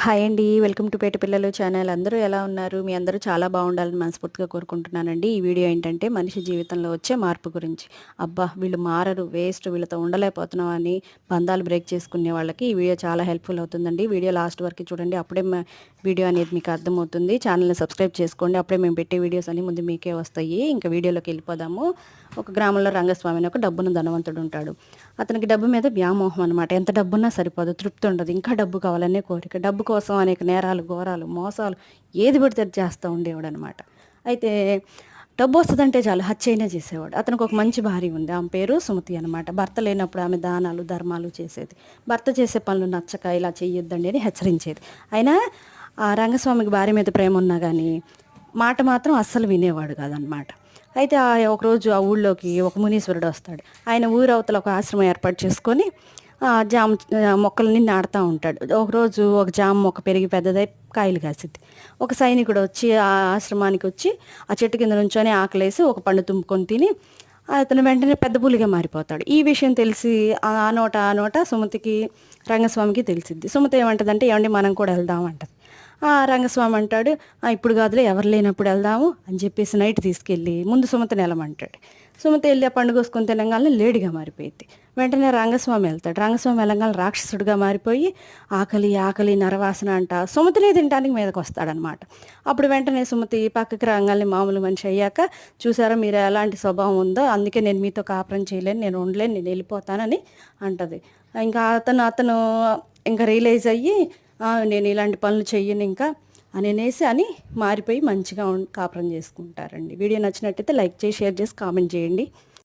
Hi అండి. Welcome to పేట పిల్లలు channel. అందరూ ఎలా ఉన్నారు? మీ అందరూ చాలా బాగుండాలని మనస్ఫూర్తిగా కోరుకుంటున్నానండి. ఈ వీడియో ఏంటంటే మనిషి జీవితంలో వచ్చే మార్పు గురించి. అబ్బా! వీళ్ళు మారరు, వేస్ట్, వీళ్ళతో ఉండలేకపోతున్నాం అని బంధాలు బ్రేక్ చేసుకునే వాళ్ళకి ఈ వీడియో చాలా హెల్ప్‌ఫుల్ అవుతుందండి. వీడియో లాస్ట్ వరకు చూడండి. అప్పుడే వీడియో అనేది మీకు అర్థమవుతుంది. ఛానల్‌ని సబ్స్క్రైబ్ చేసుకోండి. అప్పుడే మేము పెట్టే వీడియోస్ అన్నీ ముందు మీకే వస్తాయి. ఇంకా వీడియోలోకి వెళ్ళిపోదాము. ఒక గ్రామంలో రంగస్వామి అని ఒక డబ్బున్న ధనవంతుడు ఉంటాడు. అతనికి డబ్బు మీద వ్యామోహం అనమాట. ఎంత డబ్బున్నా సరిపోదు, తృప్తి ఉండదు. ఇంకా డబ్బు కావాలనే కోరిక. డబ్బు కోసం అనేక నేరాలు, ఘోరాలు, మోసాలు ఏది పడితే అది చేస్తూ ఉండేవాడనమాట. అయితే డబ్బు వస్తదంటే చాలు హత్యైనా చేసేవాడు. అతనికి ఒక మంచి భార్య ఉంది. ఆమె పేరు సుమతి అనమాట. భర్త లేనప్పుడు ఆమె దానాలు, ధర్మాలు చేసేది. భర్త చేసే పనులు నచ్చక ఇలా చెయ్యొద్దండి అని హెచ్చరించేది. అయినా ఆ రంగస్వామికి భార్య మీద ప్రేమ ఉన్నా గానీ మాట మాత్రం అస్సలు వినేవాడు కాదనమాట. అయితే ఒకరోజు ఆ ఊళ్ళోకి ఒక మునీశ్వరుడు వస్తాడు. ఆయన ఊరవతల ఒక ఆశ్రమం ఏర్పాటు చేసుకొని జామ మొక్కలని నాటుతా ఉంటాడు. ఒకరోజు ఒక జామ మొక్క పెరిగి పెద్దదై కాయలు కాసిద్ది. ఒక సైనికుడు వచ్చి ఆ ఆశ్రమానికి వచ్చి ఆ చెట్టు కింద నుంచొని ఆకలేసి ఒక పండు తుంపుకొని తిని అతను వెంటనే పెద్ద పులిగా మారిపోతాడు. ఈ విషయం తెలిసి ఆ నోట ఆ నోట సుమతికి, రంగస్వామికి తెలిసిద్ది. సుమతి ఏమంటదంటే, ఏవండి మనం కూడా వెళ్దాం అంటది. రంగస్వామి అంటాడు, ఇప్పుడు కాదులే, ఎవరు లేనప్పుడు వెళ్దాము అని చెప్పేసి నైట్ తీసుకెళ్ళి ముందు సుమతిని వెళ్ళమంటాడు. సుమతి వెళ్ళి ఆ పండు కోసుకొని తినంగానే లేడిగా మారిపోయింది. వెంటనే రంగస్వామి వెళ్తాడు. రంగస్వామి వెళ్ళంగానే రాక్షసుడిగా మారిపోయి ఆకలి ఆకలి నరవాసన అంట సుమతినే తినడానికి మీదకి వస్తాడనమాట. అప్పుడు వెంటనే సుమతి పక్కకి రాగానే మామూలు మనిషి అయ్యాక, చూసారా మీరు ఎలాంటి స్వభావం ఉందో, అందుకే నేను మీతో కాపురం చేయలేను, నేను ఉండలేను, నేను వెళ్ళిపోతానని అంటది. ఇంకా అతను ఇంకా రియలైజ్ అయ్యి నేను ఇలాంటి పనులు చెయ్యను ఇంకా అని మారిపోయి మంచిగా కాపురం చేసుకుంటారండి. వీడియో నచ్చినట్టయితే లైక్ చేసి, షేర్ చేసి, కామెంట్ చేయండి.